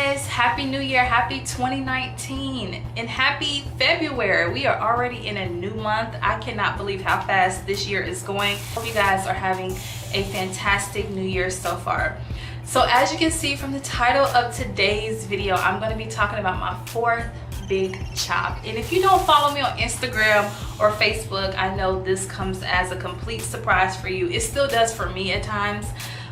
guys, happy new year, happy 2019, and happy February. We are already in a new month. I cannot believe how fast this year is going. Hope you guys are having a fantastic new year so far. So as you can see from the title of today's video, I'm going to be talking about my fourth big chop. And if you don't follow me on Instagram or Facebook, I know this comes as a complete surprise for you. It still does for me at times,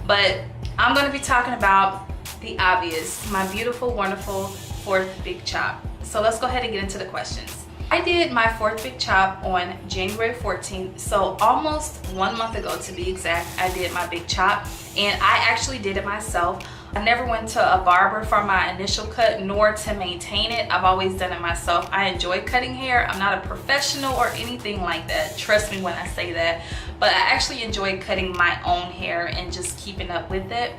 but I'm going to be talking about the obvious, my beautiful, wonderful fourth big chop. So let's go ahead and get into the questions. I did my fourth big chop on January 14th, so almost 1 month ago to be exact. I did my big chop, and I actually did it myself. I never went to a barber for my initial cut nor to maintain it. I've always done it myself. I enjoy cutting hair. I'm not a professional or anything like that, trust me when I say that, but I actually enjoy cutting my own hair and just keeping up with it.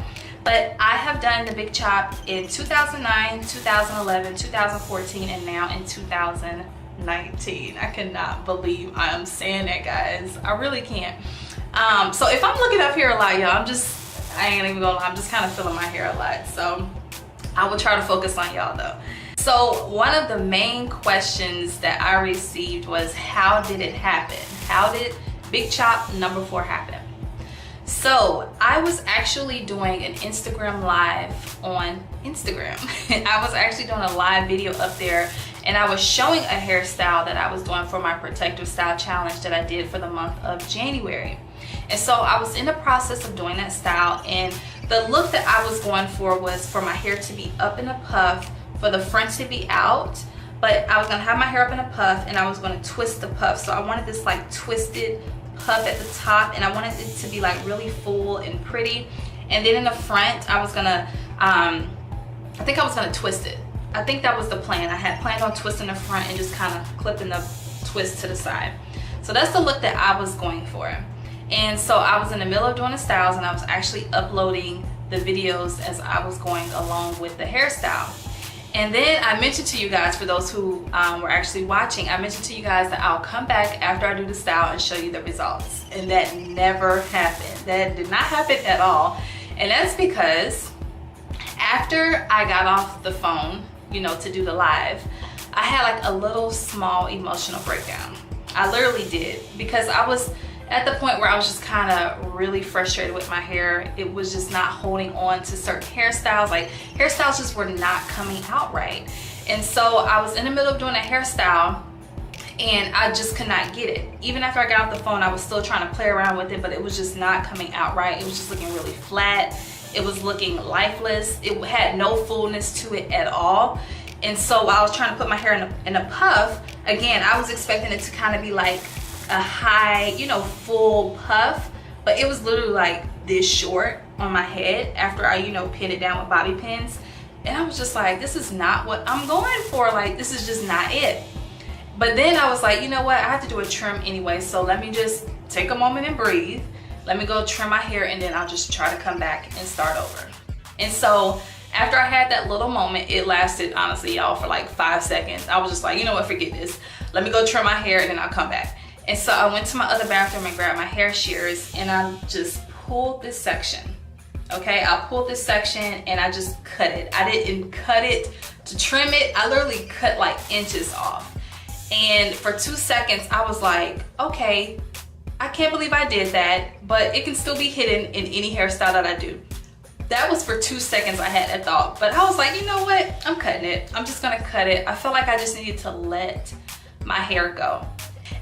But I have done the big chop in 2009, 2011, 2014, and now in 2019. I cannot believe I am saying that, guys. I really can't. So if I'm looking up here a lot, y'all, I ain't even gonna lie, I'm just kind of feeling my hair a lot. So I will try to focus on y'all though. So one of the main questions that I received was, how did it happen? How did big chop number 4 happen? So I was actually doing an Instagram live on Instagram. I was actually doing a live video up there, and I was showing a hairstyle that I was doing for my protective style challenge that I did for the month of January. And so I was in the process of doing that style, and the look that I was going for was for my hair to be up in a puff, for the front to be out, but I was gonna have my hair up in a puff and I was gonna twist the puff. So I wanted this like twisted puff at the top, and I wanted it to be like really full and pretty. And then in the front I was gonna I think I was gonna twist it. I think that was the plan. I had planned on twisting the front and just kind of clipping the twist to the side. So that's the look that I was going for. And so I was in the middle of doing the styles, and I was actually uploading the videos as I was going along with the hairstyle. And then I mentioned to you guys, for those who were actually watching, I mentioned to you guys that I'll come back after I do the style and show you the results. And that never happened. That did not happen at all. And that's because after I got off the phone, you know, to do the live, I had like a little small emotional breakdown. I literally did, because I was at the point where I was just kind of really frustrated with my hair. It was just not holding on to certain hairstyles. Like, hairstyles just were not coming out right. And so I was in the middle of doing a hairstyle, and I just could not get it. Even after I got off the phone, I was still trying to play around with it, but it was just not coming out right. It was just looking really flat. It was looking lifeless. It had no fullness to it at all. And so while I was trying to put my hair in a puff, again, I was expecting it to kind of be like a high, you know, full puff, but it was literally like this short on my head after I, you know, pinned it down with bobby pins. And I was just like, this is not what I'm going for. Like, this is just not it. But then I was like, you know what, I have to do a trim anyway, so let me just take a moment and breathe. Let me go trim my hair, and then I'll just try to come back and start over. And so after I had that little moment, it lasted, honestly, y'all, for like 5 seconds. I was just like, you know what, forget this. Let me go trim my hair, and then I'll come back. And so I went to my other bathroom and grabbed my hair shears, and I just pulled this section. Okay, I pulled this section and I just cut it. I didn't cut it to trim it. I literally cut like inches off. And for 2 seconds, I was like, okay, I can't believe I did that, but it can still be hidden in any hairstyle that I do. That was for 2 seconds I had that thought. But I was like, you know what? I'm cutting it. I'm just gonna cut it. I felt like I just needed to let my hair go.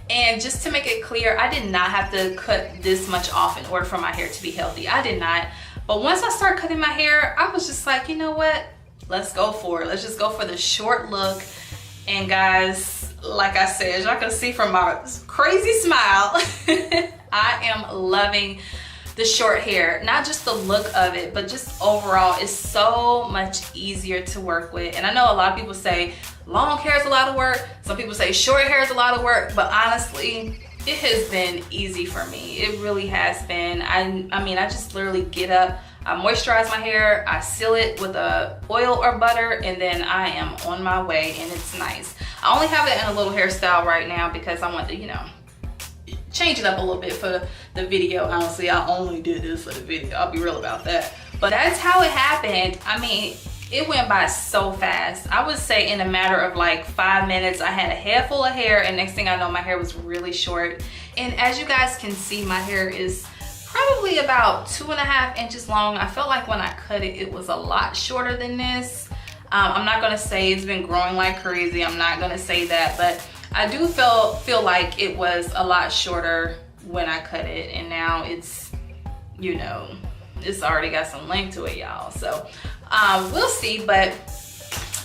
And just to make it clear, I did not have to cut this much off in order for my hair to be healthy. I did not. But once I started cutting my hair, I was just like, you know what? Let's go for it. Let's just go for the short look. And guys, like I said, as y'all can see from my crazy smile, I am loving the short hair. Not just the look of it, but just overall, it's so much easier to work with. And I know a lot of people say long hair is a lot of work. Some people say short hair is a lot of work, but honestly, it has been easy for me. It really has been. I mean, I just literally get up, I moisturize my hair, I seal it with a oil or butter, and then I am on my way, and it's nice. I only have it in a little hairstyle right now because I want to, you know, change it up a little bit for the video. Honestly, I only did this for the video. I'll be real about that. But that's how it happened. I mean, It went by so fast. I would say in a matter of like 5 minutes, I had a head full of hair, and next thing I know, my hair was really short. And as you guys can see, my hair is probably about 2.5 inches long. I felt like when I cut it, it was a lot shorter than this. I'm not gonna say it's been growing like crazy. I'm not gonna say that, but I do feel like it was a lot shorter when I cut it, and now it's, you know, it's already got some length to it, y'all. So we'll see, but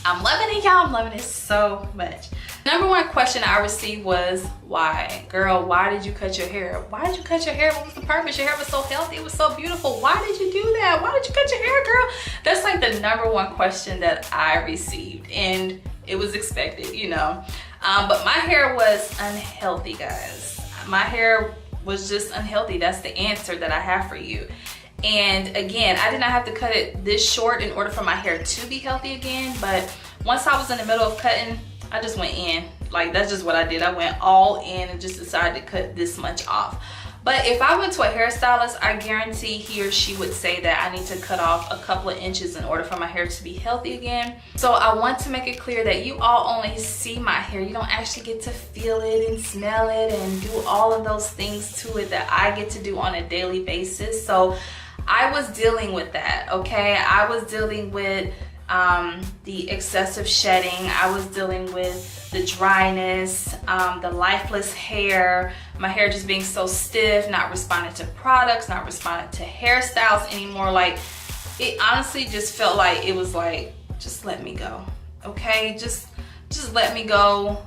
I'm loving it, y'all. I'm loving it so much. Number one question I received was, why? Girl, why did you cut your hair? Why did you cut your hair? What was the purpose? Your hair was so healthy. It was so beautiful. Why did you do that? Why did you cut your hair, girl? That's like the number one question that I received, and it was expected, you know. But my hair was unhealthy, guys. My hair was just unhealthy. That's the answer that I have for you. And again, I did not have to cut it this short in order for my hair to be healthy again. But once I was in the middle of cutting, I just went in. Like, that's just what I did. I went all in and just decided to cut this much off. But if I went to a hairstylist, I guarantee he or she would say that I need to cut off a couple of inches in order for my hair to be healthy again. So I want to make it clear that you all only see my hair. You don't actually get to feel it and smell it and do all of those things to it that I get to do on a daily basis. So I was dealing with that, okay? I was dealing with the excessive shedding. I was dealing with the dryness, the lifeless hair, my hair just being so stiff, not responding to products, not responding to hairstyles anymore. Like, it honestly just felt like it was like, just let me go, okay? Just let me go,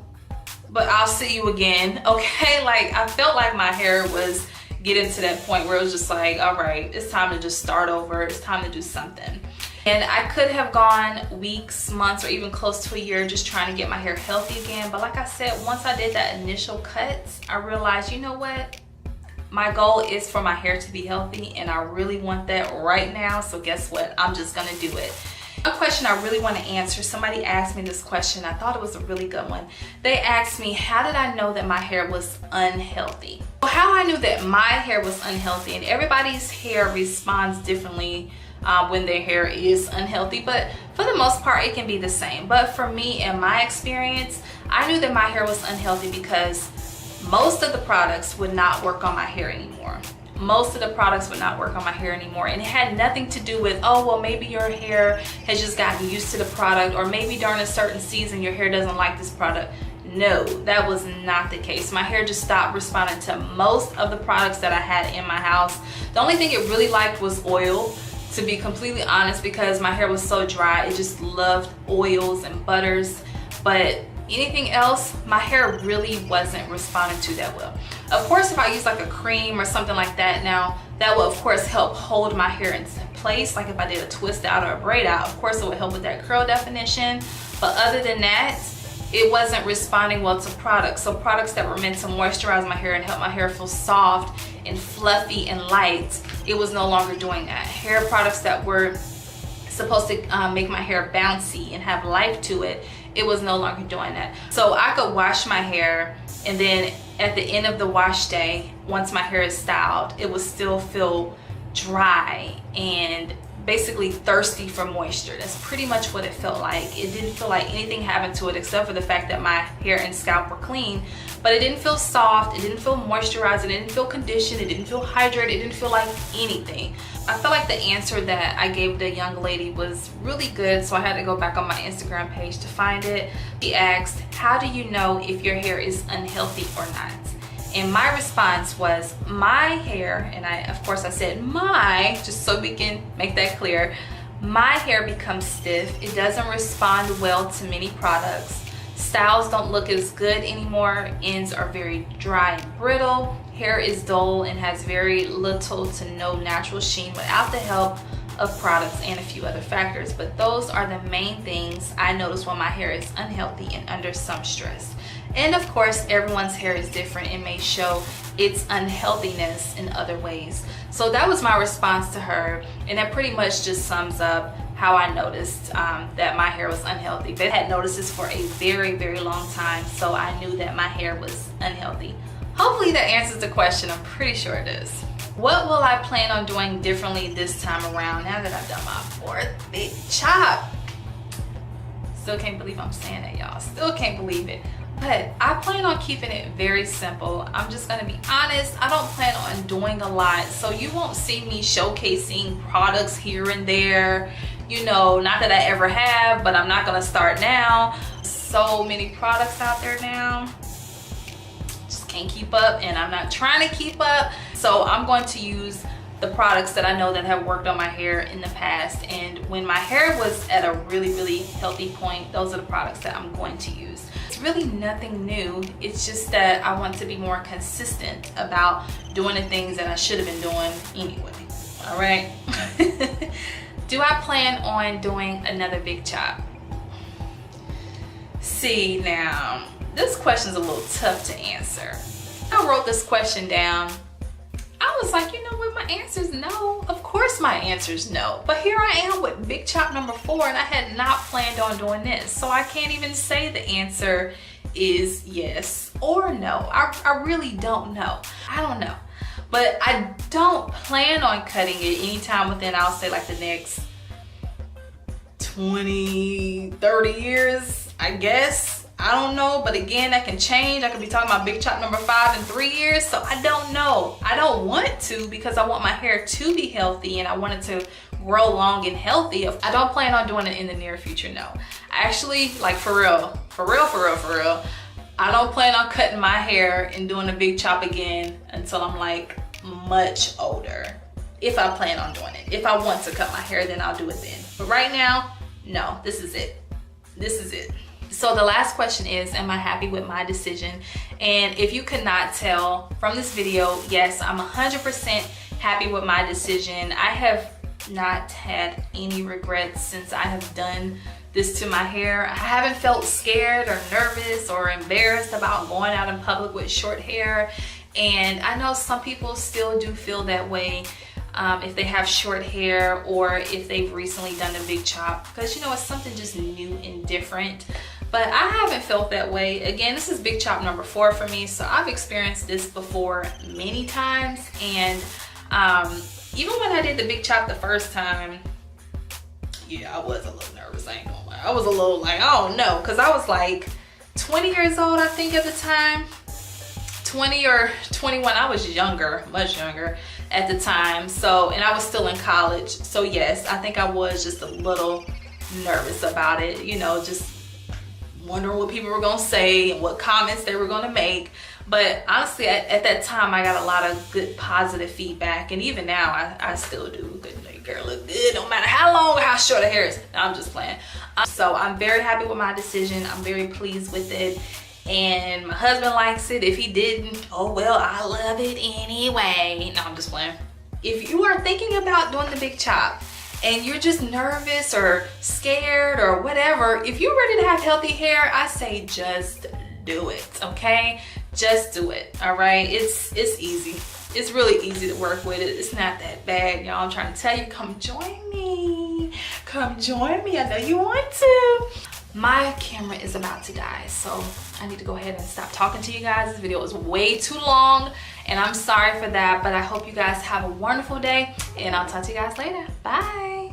but I'll see you again, okay? Like, I felt like my hair was getting to that point where it was just like, all right, it's time to just start over. It's time to do something. And I could have gone weeks, months, or even close to a year just trying to get my hair healthy again. But like I said, once I did that initial cut, I realized, you know what? My goal is for my hair to be healthy, and I really want that right now. So guess what? I'm just gonna do it. A question I really want to answer. Somebody asked me this question. I thought it was a really good one. They asked me, how did I know that my hair was unhealthy? Well, how I knew that my hair was unhealthy, and everybody's hair responds differently when their hair is unhealthy, but for the most part it can be the same. But for me, in my experience, I knew that my hair was unhealthy because most of the products would not work on my hair anymore. Most of the products would not work on my hair anymore, and it had nothing to do with, oh well, maybe your hair has just gotten used to the product, or maybe during a certain season your hair doesn't like this product. No, that was not the case. My hair just stopped responding to most of the products that I had in my house. The only thing it really liked was oil, to be completely honest, because my hair was so dry. It just loved oils and butters, but anything else, my hair really wasn't responding to that well. Of course, if I use like a cream or something like that, now that will of course help hold my hair in place. Like if I did a twist out or a braid out, of course it would help with that curl definition. But other than that, it wasn't responding well to products. So products that were meant to moisturize my hair and help my hair feel soft and fluffy and light, it was no longer doing that. Hair products that were supposed to make my hair bouncy and have life to it, it was no longer doing that. So I could wash my hair, and then at the end of the wash day, once my hair is styled, it would still feel dry and basically thirsty for moisture. That's pretty much what it felt like. It didn't feel like anything happened to it except for the fact that my hair and scalp were clean, but it didn't feel soft, it didn't feel moisturized, it didn't feel conditioned, it didn't feel hydrated, it didn't feel like anything. I felt like the answer that I gave the young lady was really good, so I had to go back on my Instagram page to find it. She asked, how do you know if your hair is unhealthy or not? And my response was, my hair, and of course I said my, just so we can make that clear, my hair becomes stiff. It doesn't respond well to many products. Styles don't look as good anymore. Ends are very dry and brittle. Hair is dull and has very little to no natural sheen without the help of products and a few other factors. But those are the main things I notice when my hair is unhealthy and under some stress. And of course, everyone's hair is different and may show its unhealthiness in other ways. So that was my response to her, and that pretty much just sums up how I noticed that my hair was unhealthy. But I had noticed this for a very, very long time, so I knew that my hair was unhealthy. Hopefully that answers the question. I'm pretty sure it is. What will I plan on doing differently this time around now that I've done my fourth big chop? Still can't believe I'm saying that, y'all. Still can't believe it. But I plan on keeping it very simple. I'm just gonna be honest, I don't plan on doing a lot. So you won't see me showcasing products here and there. You know, not that I ever have, but I'm not gonna start now. So many products out there now. Just can't keep up, and I'm not trying to keep up. So I'm going to use the products that I know that have worked on my hair in the past. And when my hair was at a really, really healthy point, those are the products that I'm going to use. It's really nothing new. It's just that I want to be more consistent about doing the things that I should have been doing anyway. All right. Do I plan on doing another big chop? See, now, this question's a little tough to answer. I wrote this question down. I was like, you know what, my answer is no. Of course my answer is no. But here I am with big chop number 4, and I had not planned on doing this. So I can't even say the answer is yes or no. I really don't know. I don't know. But I don't plan on cutting it anytime within, I'll say, like the next 20, 30 years, I guess. I don't know, but again, that can change. I could be talking about big chop number 5 in 3 years, so I don't know. I don't want to, because I want my hair to be healthy and I want it to grow long and healthy. I don't plan on doing it in the near future, no. Actually, like for real, I don't plan on cutting my hair and doing a big chop again until I'm like much older. If I plan on doing it. If I want to cut my hair, then I'll do it then. But right now, no, this is it. This is it. So the last question is, am I happy with my decision? And if you could not tell from this video, yes, I'm 100% happy with my decision. I have not had any regrets since I have done this to my hair. I haven't felt scared or nervous or embarrassed about going out in public with short hair. And I know some people still do feel that way if they have short hair or if they've recently done a big chop, because you know, it's something just new and different. But I haven't felt that way. Again, this is big chop number 4 for me, so I've experienced this before many times. And even when I did the big chop the first time, yeah, I was a little nervous, I ain't gonna lie. I was a little like, I don't know, because I was like 20 years old, I think, at the time. 20 or 21, I was younger, much younger at the time. So, and I was still in college. So yes, I think I was just a little nervous about it, you know, just wondering what people were gonna say and what comments they were gonna make. But honestly, at that time, I got a lot of good positive feedback. And even now, I still do. Good, girl, look good, no matter how long or how short the hair is. No, I'm just playing. So I'm very happy with my decision. I'm very pleased with it. And my husband likes it. If he didn't, oh well, I love it anyway. No, I'm just playing. If you are thinking about doing the big chop and you're just nervous or scared or whatever, if you're ready to have healthy hair, I say just do it, okay? Just do it, all right? It's easy. It's really easy to work with it. It's not that bad, y'all. I'm trying to tell you, come join me. Come join me. I know you want to. My camera is about to die, so I need to go ahead and stop talking to you guys. This video is way too long, and I'm sorry for that, but I hope you guys have a wonderful day, and I'll talk to you guys later. Bye.